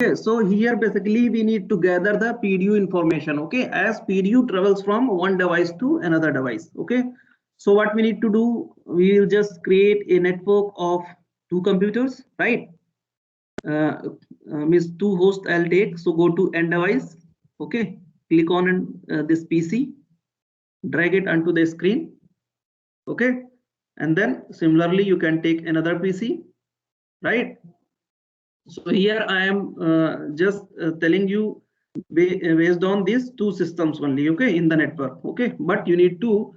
Okay, so here basically we need to gather the PDU information. Okay, as PDU travels from one device to another device. Okay, so what we need to do, we will just create a network of two computers, right? Means two hosts I'll take. So go to end device. Okay, click on this PC, drag it onto the screen. Okay, and then similarly you can take another PC, right? So here I am just telling you based on these two systems only, okay, in the network. Okay, but you need to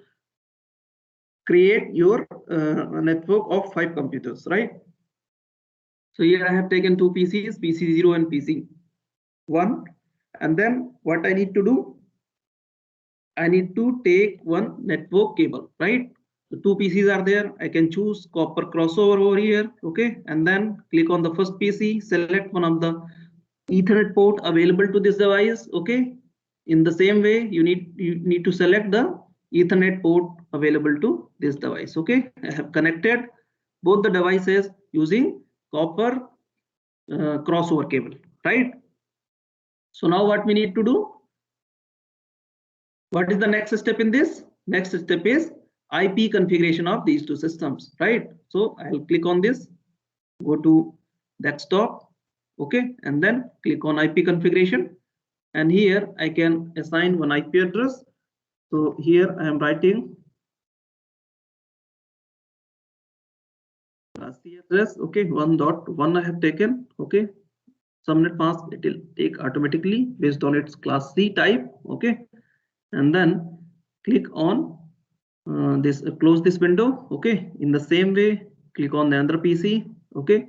create your network of 5 computers, right? So here I have taken two PCs, PC0 and PC1, and then what I need to do, I need to take one network cable, right? The two PCs are there. I can choose copper crossover over here, okay, and then click on the first PC, select one of the Ethernet port available to this device. Okay, in the same way you need to select the Ethernet port available to this device. Okay, I have connected both the devices using copper crossover cable, right? So now what we need to do, what is the next step in this? Next step is IP configuration of these two systems, right? So I'll click on this, go to desktop, okay, and then click on IP configuration, and here I can assign one IP address. So here I am writing C address, okay, 1.1 I have taken, okay. Subnet mask it will take automatically based on its class C type, okay, and then click on this close this window. Okay, in the same way click on the another PC. Okay,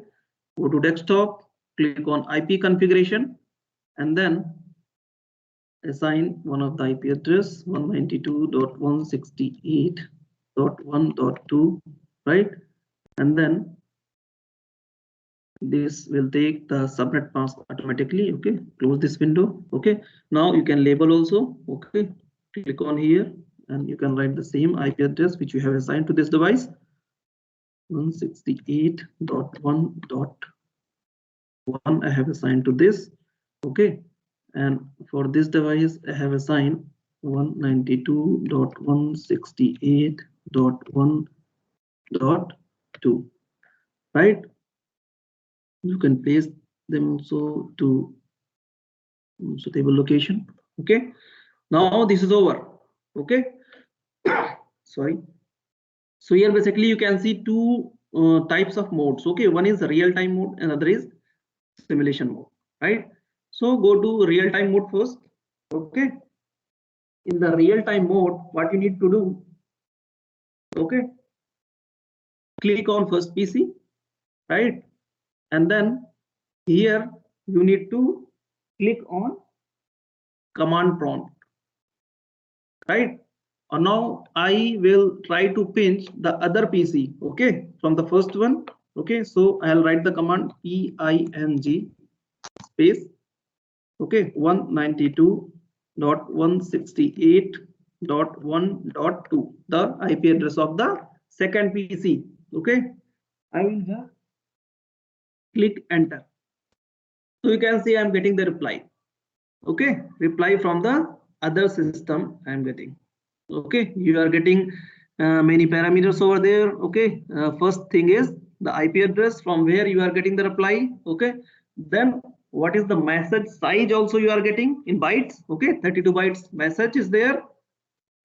go to desktop, click on IP configuration, and then assign one of the IP address 192.168.1.2, right? And then this will take the subnet mask automatically. Okay, close this window. Okay, now you can label also. Okay, click on here and you can write the same IP address which you have assigned to this device, 168.1.1 I have assigned to this. Okay, and for this device I have assigned 192.168.1.2, right? You can place them also to suitable location. Okay, now this is over. Okay, sorry. So here basically you can see two types of modes. Okay, one is real-time mode, another is simulation mode, right? So go to real-time mode first. Okay, in the real-time mode what you need to do, okay, click on first PC, right? And then here you need to click on command prompt, right? Now I will try to pinch the other PC, okay, from the first one. Okay, so I'll write the command ping space, okay, 192.168.1.2, the IP address of the second PC. Okay, I will just click enter. So you can see I'm getting the reply. Okay, reply from the other system I'm getting. Okay, you are getting many parameters over there. Okay, first thing is the IP address from where you are getting the reply. Okay, then what is the message size also you are getting in bytes. Okay, 32 bytes message is there,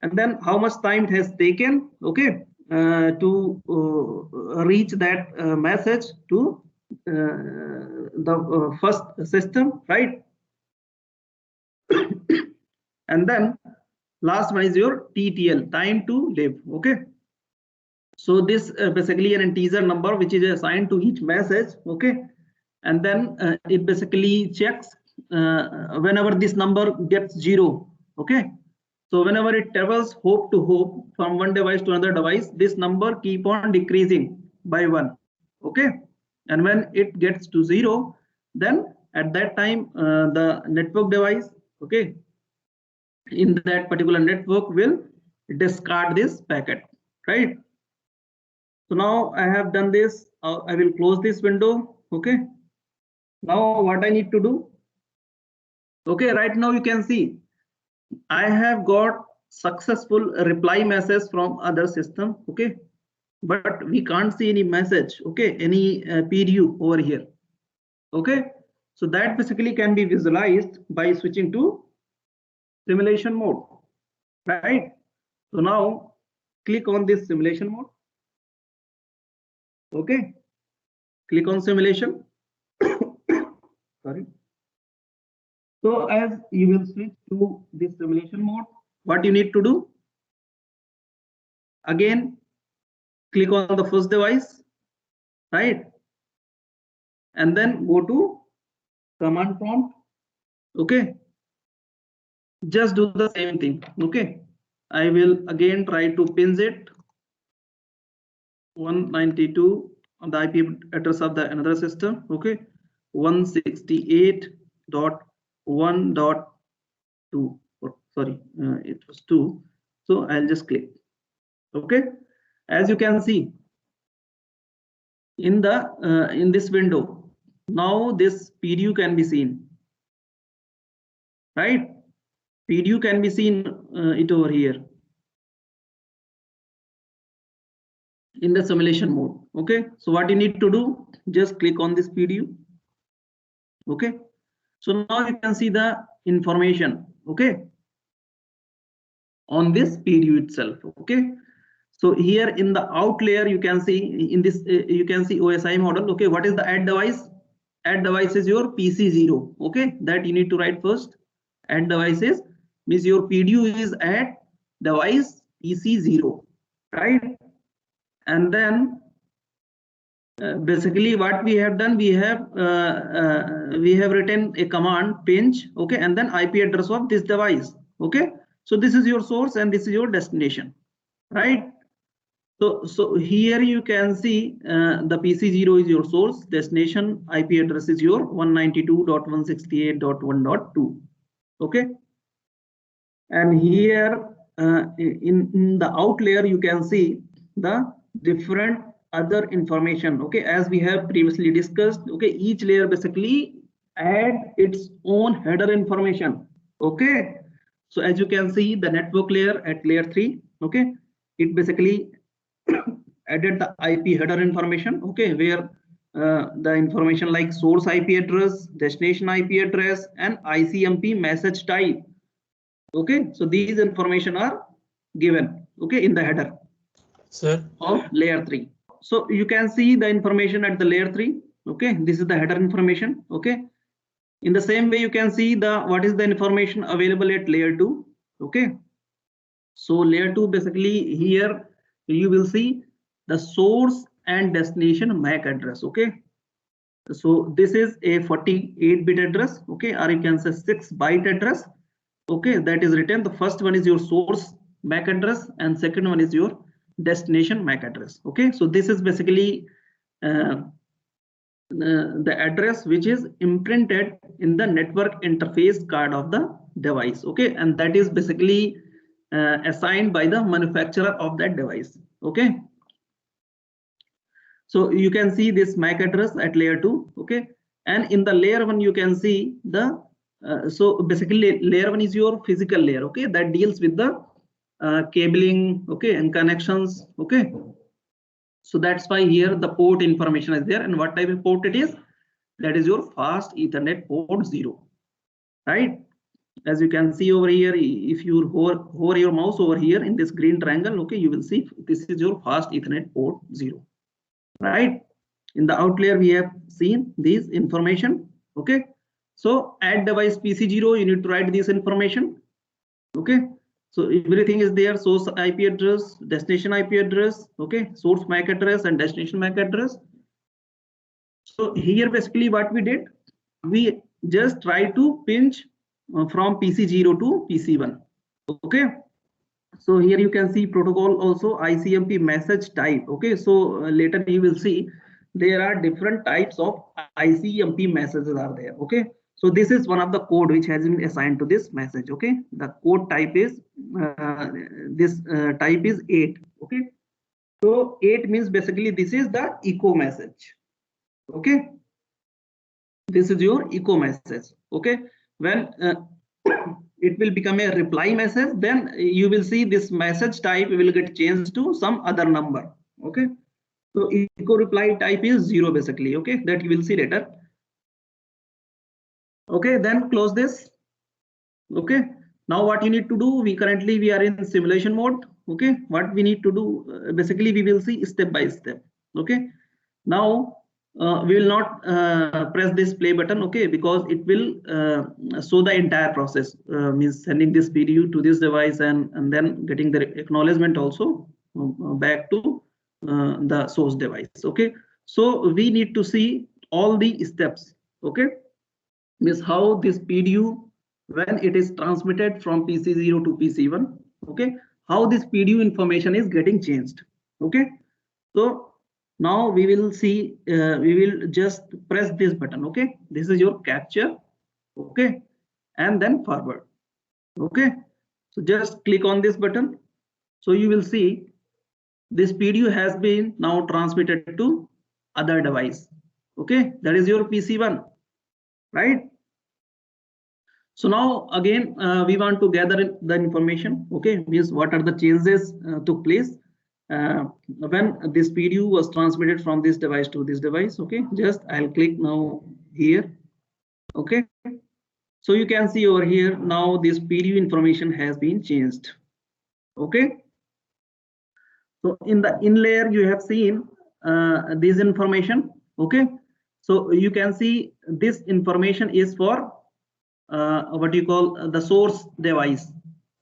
and then how much time it has taken, okay, to reach that message to the first system, right? And then last one is your TTL, time to live. Okay, so this basically an integer number which is assigned to each message. Okay, and then it basically checks whenever this number gets 0. Okay, so whenever it travels hop to hop from one device to another device, this number keep on decreasing by 1. Okay, and when it gets to 0, then at that time the network device, okay, in that particular network will discard this packet, right? So now I have done this. I will close this window. Okay, Now what I need to do? Okay, right now you can see I have got successful reply message from other system. Okay, but we can't see any message. Okay, any PDU over here. Okay, so that basically can be visualized by switching to simulation mode, right? So now click on this simulation mode. Okay, click on simulation. Sorry. So as you will switch to this simulation mode, what you need to do? Again, click on the first device, right? And then go to command prompt. Okay, just do the same thing. Okay, I will again try to pin it 192 on the IP address of the another system. Okay, 168.1.2. Sorry, it was 2. So I'll just click. Okay, as you can see in the in this window, now this PDU can be seen, right? PDU can be seen it over here in the simulation mode. Okay, so what you need to do, just click on this PDU. Okay, so now you can see the information, okay, on this PDU itself. Okay, so here in the out layer you can see in this you can see OSI model. Okay, what is the add device? Add device is your PC0. Okay, that you need to write first. Add devices means your PDU is add device PC0, right? And then basically what we have done, we have written a command pinch, okay, and then IP address of this device. Okay, so this is your source and this is your destination, right? So here you can see the PC0 is your source, destination IP address is your 192.168.1.2. Okay, and here in the out layer you can see the different other information. Okay, as we have previously discussed, okay, each layer basically add its own header information. Okay, so as you can see the network layer at layer 3, okay, it basically added the IP header information, okay, where the information like source IP address, destination IP address, and ICMP message type. Okay, so these information are given, okay, in the header, sir, of layer 3. So you can see the information at the layer 3. Okay, this is the header information. Okay, in the same way you can see the what is the information available at layer 2. Okay, so layer 2 basically here you will see the source and destination MAC address. Okay, so this is a 48-bit address, okay, or you can say 6-byte address. Okay, that is written. The first one is your source MAC address and second one is your destination MAC address. Okay, so this is basically the address which is imprinted in the network interface card of the device. Okay, and that is basically assigned by the manufacturer of that device. Okay, so you can see this MAC address at layer 2. Okay, and in the layer 1 you can see the so basically layer 1 is your physical layer. Okay, that deals with the cabling, okay, and connections. Okay, so that's why here the port information is there, and what type of port it is, that is your fast Ethernet port 0, right? As you can see over here, if you hover your mouse over here in this green triangle, okay, you will see this is your fast Ethernet port 0, right? In the out layer we have seen this information. Okay, so at device PC0 you need to write this information. Okay, so everything is there: source IP address, destination IP address, okay, source MAC address and destination MAC address. So here basically what we did, we just try to pinch from PC0 to PC1. Okay, so here you can see protocol also ICMP message type. Okay, so later you will see there are different types of ICMP messages are there. Okay, so this is one of the code which has been assigned to this message. Okay, the code type is this type is 8. Okay, so 8 means basically this is the echo message. Okay, This is your echo message. Okay, when it will become a reply message, then you will see this message type will get changed to some other number. Okay, so echo reply type is 0 basically. Okay, that you will see later. Okay, then close this. Okay, now what you need to do, we are in simulation mode. Okay, what we need to do, basically we will see step by step. Okay, now we will not press this play button. Okay, because it will show the entire process, means sending this PDU to this device and then getting the acknowledgement also back to the source device. Okay, so we need to see all the steps. Okay, means how this PDU, when it is transmitted from PC0 to PC1, okay, how this PDU information is getting changed. Okay, so now we will see, we will just press this button. Okay, this is your capture. Okay, and then forward. Okay, so just click on this button. So you will see this PDU has been now transmitted to other device. Okay, that is your PC1, right? So now again we want to gather the information. Okay, means what are the changes took place when this PDU was transmitted from this device to this device. Okay, just I'll click now here. Okay, so you can see over here now this PDU information has been changed. Okay, so in the in layer you have seen this information. Okay, so you can see this information is for what you call the source device.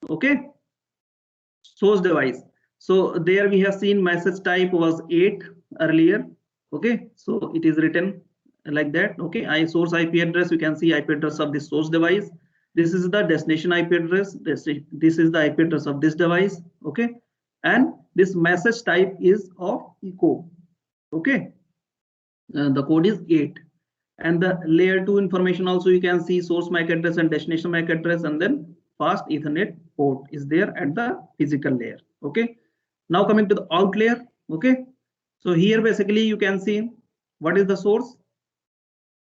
Okay, source device. So there we have seen message type was 8 earlier. Okay, so it is written like that. Okay, source IP address, you can see IP address of the source device. This is the destination IP address. This is the IP address of this device. Okay, and this message type is of echo. Okay, the code is 8. And the layer 2 information also you can see source MAC address and destination MAC address, and then fast Ethernet port is there at the physical layer. Okay, now coming to the out layer. Okay, so here basically you can see what is the source.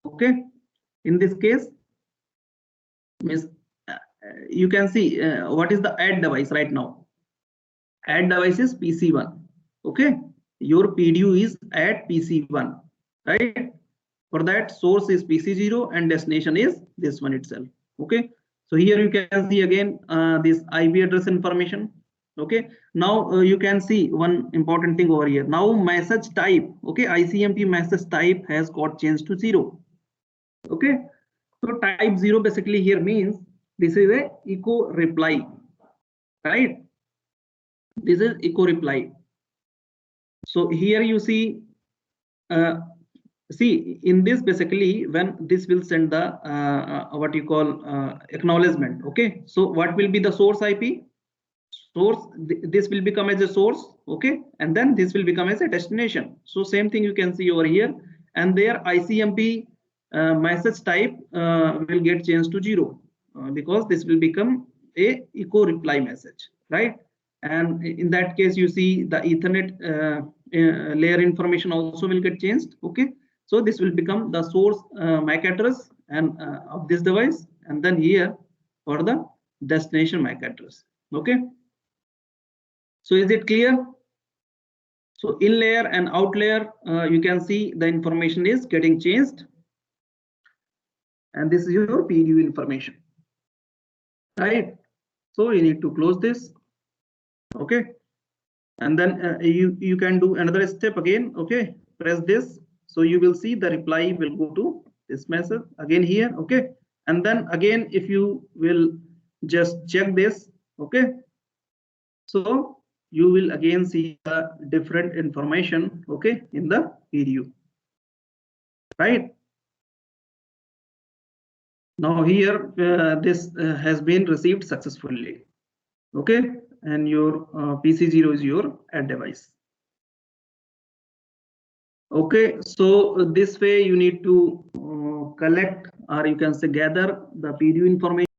Okay, in this case means you can see what is the add device right now. Add device is PC1. Okay, your PDU is at PC1, right? For that, source is PC0 and destination is this one itself. Okay, so here you can see again this IP address information. Okay, now you can see one important thing over here. Now message type, okay, ICMP message type has got changed to 0. Okay, so type 0 basically here means this is a echo reply, right? This is echo reply. So here you see see in this basically when this will send the what you call acknowledgement. Okay, so what will be the source IP? Source, this will become as a source. Okay, and then this will become as a destination. So same thing you can see over here, and their ICMP message type will get changed to 0 because this will become a echo reply message, right? And in that case you see the Ethernet layer information also will get changed. Okay, so this will become the source MAC address and of this device, and then here for the destination MAC address. Okay, so is it clear? So in layer and out layer you can see the information is getting changed, and this is your PDU information, right? So you need to close this. Okay, and then you can do another step again. Okay, press this, so you will see the reply will go to this message again here. Okay, and then again if you will just check this. Okay, so you will again see the different information. Okay, in the PDU, right? Now here this has been received successfully. Okay, and your PC0 is your add device. Okay, so this way you need to collect, or you can say gather the PDU information